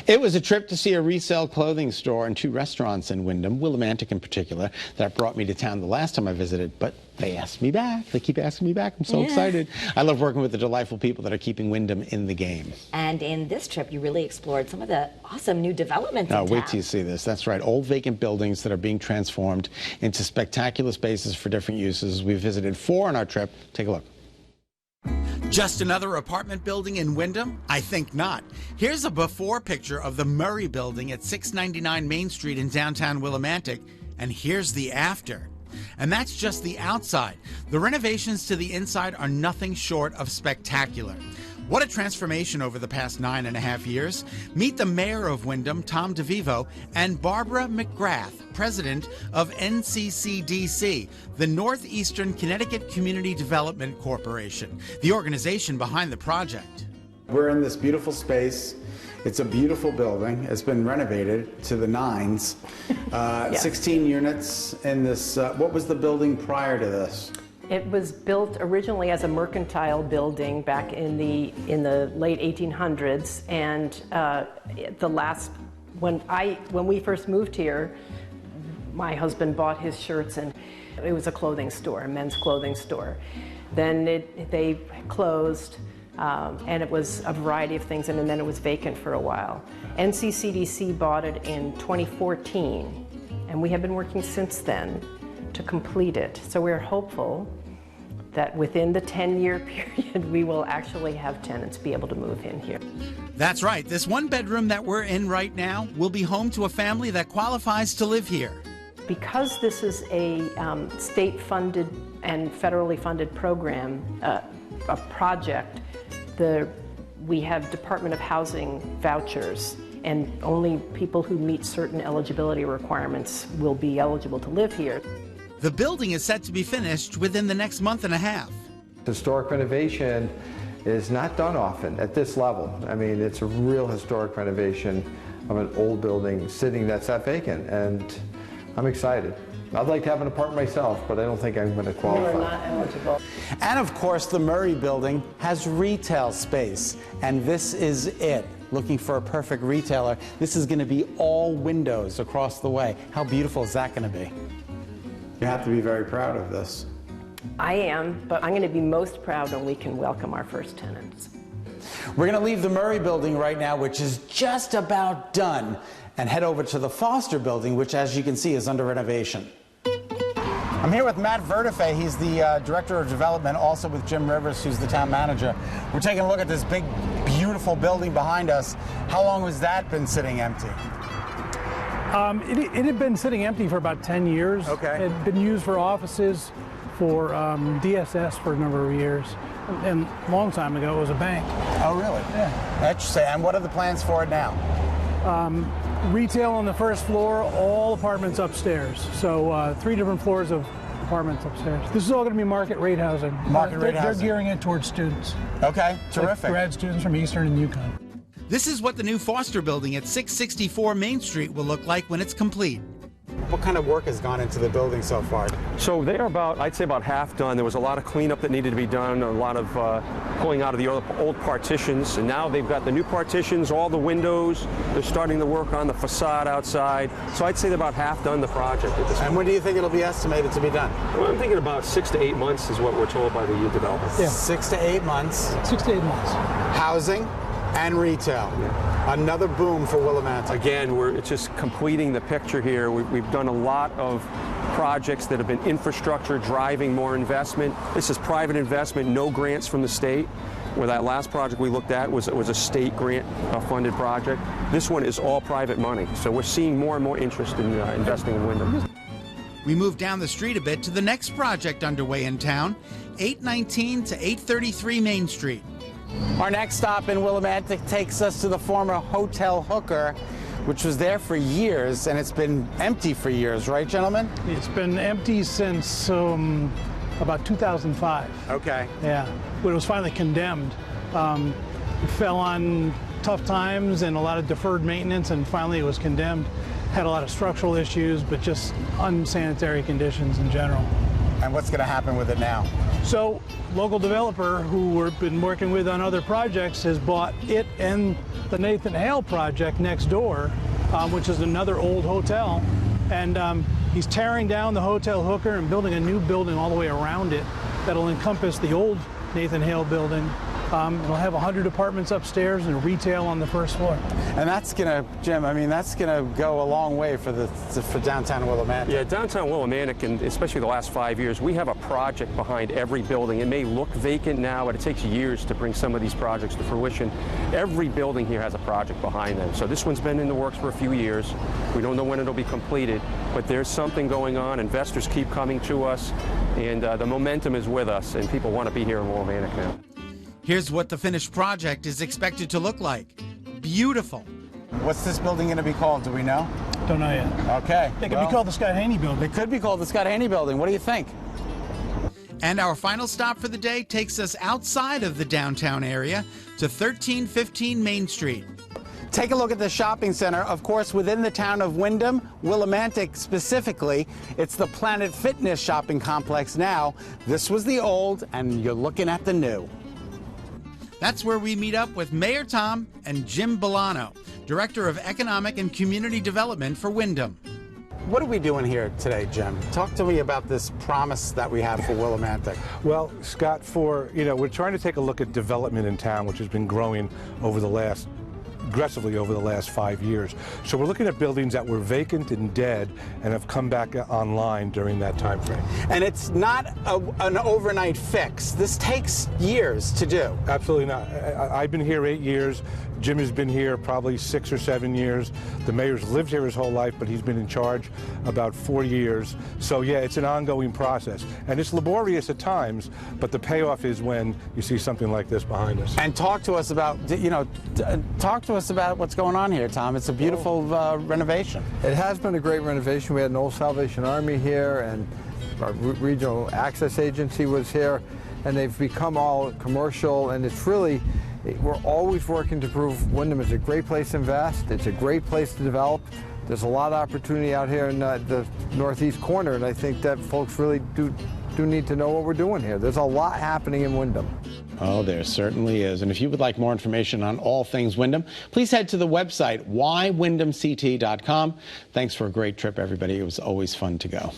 It was a trip to see a resale clothing store and 2 restaurants in Wyndham, Willimantic in particular, that brought me to town the last time I visited, but they asked me back. They keep asking me back. I'm so excited. I love working with the delightful people that are keeping Wyndham in the game. And in this trip, you really explored some of the awesome new developments in town. Wait till you see this. That's right. Old vacant buildings that are being transformed into spectacular spaces for different uses. We visited 4 on our trip. Take a look. Just another apartment building in Wyndham? I think not. Here's a before picture of the Murray building at 699 Main Street in downtown Willimantic, and here's the after. And that's just the outside. The renovations to the inside are nothing short of spectacular. What a transformation over the past 9.5 years. Meet the mayor of Wyndham, Tom DeVivo, and Barbara McGrath, president of NCCDC, the Northeastern Connecticut Community Development Corporation, the organization behind the project. We're in this beautiful space. It's a beautiful building. It's been renovated to the nines. 16 units in this. What was the building prior to this? It was built originally as a mercantile building back in the late 1800s, and when we first moved here, my husband bought his shirts, and it was a clothing store, a men's clothing store. Then they closed, and it was a variety of things, and then it was vacant for a while. NCCDC bought it in 2014, and we have been working since then to complete it. So we're hopeful that within the 10-year period, we will actually have tenants be able to move in here. That's right. This 1-bedroom that we're in right now will be home to a family that qualifies to live here. Because this is a state-funded and federally funded program, a project, we have Department of Housing vouchers, and only people who meet certain eligibility requirements will be eligible to live here. The building is set to be finished within the next month and a half. Historic renovation is not done often at this level. I mean, it's a real historic renovation of an old building sitting that's that vacant, and I'm excited. I'd like to have an apartment myself, but I don't think I'm going to qualify. You are not eligible. And of course, the Murray building has retail space, and this is it. Looking for a perfect retailer, this is going to be all windows across the way. How beautiful is that going to be? You have to be very proud of this. I am, but I'm going to be most proud when we can welcome our first tenants. We're going to leave the Murray building right now, which is just about done, and head over to the Foster building, which, as you can see, is under renovation. I'm here with Matt Vertife. He's the Director of Development, also with Jim Rivers, who's the town manager. We're taking a look at this big, beautiful building behind us. How long has that been sitting empty? It had been sitting empty for about 10 years. Okay. It had been used for offices, for DSS for a number of years. And a long time ago, it was a bank. Oh, really? Yeah. Interesting. And what are the plans for it now? Retail on the first floor, all apartments upstairs. So 3 different floors of apartments upstairs. This is all going to be market rate housing. Market rate housing. They're gearing it towards students. Okay, terrific. Like grad students from Eastern and UConn. This is what the new Foster building at 664 Main Street will look like when it's complete. What kind of work has gone into the building so far? So they are about, I'd say about half done. There was a lot of cleanup that needed to be done, a lot of pulling out of the old partitions, and now they've got the new partitions, all the windows. They're starting to work on the facade outside. So I'd say they're about half done the project at this point. And when do you think it'll be estimated to be done? Well, I'm thinking about 6 to 8 months is what we're told by the developer. Yeah. 6 to 8 months. 6 to 8 months. Housing and retail. Yeah. Another boom for Willimantic. Again, it's just completing the picture here. We've done a lot of projects that have been infrastructure driving more investment. This is private investment, no grants from the state. Where that last project we looked at was a state grant funded project. This one is all private money. So we're seeing more and more interest in investing in Wyndham. We move down the street a bit to the next project underway in town, 819 to 833 Main Street. Our next stop in Willimantic takes us to the former Hotel Hooker, which was there for years, and it's been empty for years, right, gentlemen? It's been empty since about 2005. Okay. Yeah, when it was finally condemned. It fell on tough times and a lot of deferred maintenance, and finally it was condemned. Had a lot of structural issues, but just unsanitary conditions in general. And what's going to happen with it now? So, local developer who we've been working with on other projects has bought it and the Nathan Hale project next door, which is another old hotel. And he's tearing down the hotel hooker and building a new building all the way around it that'll encompass the old Nathan Hale building. It'll have 100 apartments upstairs and retail on the first floor. And that's going to, Jim, I mean, that's going to go a long way for downtown Willimantic. Yeah, downtown Willimantic, and especially the last 5 years, we have a project behind every building. It may look vacant now, but it takes years to bring some of these projects to fruition. Every building here has a project behind them. So this one's been in the works for a few years. We don't know when it'll be completed, but there's something going on. Investors keep coming to us, and the momentum is with us, and people want to be here in Willimantic now. Here's what the finished project is expected to look like. Beautiful. What's this building going to be called? Do we know? Don't know yet. Okay. It could be called the Scott Haney building. It could be called the Scott Haney building. What do you think? And our final stop for the day takes us outside of the downtown area to 1315 Main Street. Take a look at the shopping center, of course, within the town of Windham, Willimantic specifically. It's the Planet Fitness shopping complex now. This was the old, and you're looking at the new. That's where we meet up with Mayor Tom and Jim Bolano, Director of Economic and Community Development for Windham. What are we doing here today, Jim? Talk to me about this promise that we have for Willimantic. Well, Scott, we're trying to take a look at development in town, which has been growing aggressively over the last 5 years. So we're looking at buildings that were vacant and dead and have come back online during that time frame. And it's not an overnight fix. This takes years to do. Absolutely not. I've been here 8 years. Jim has been here probably 6 or 7 years. The mayor's lived here his whole life, but he's been in charge about 4 years. So yeah, it's an ongoing process. And it's laborious at times, but the payoff is when you see something like this behind us. And talk to us about, talk to us about what's going on here, Tom. It's a beautiful renovation. It has been a great renovation. We had an old Salvation Army here, and our regional access agency was here, and they've become all commercial, and it's really, we're always working to prove Windham is a great place to invest. It's a great place to develop. There's a lot of opportunity out here in the northeast corner, and I think that folks really do need to know what we're doing here. There's a lot happening in Windham. Oh, there certainly is. And if you would like more information on all things Windham, please head to the website, whywindhamct.com. Thanks for a great trip, everybody. It was always fun to go.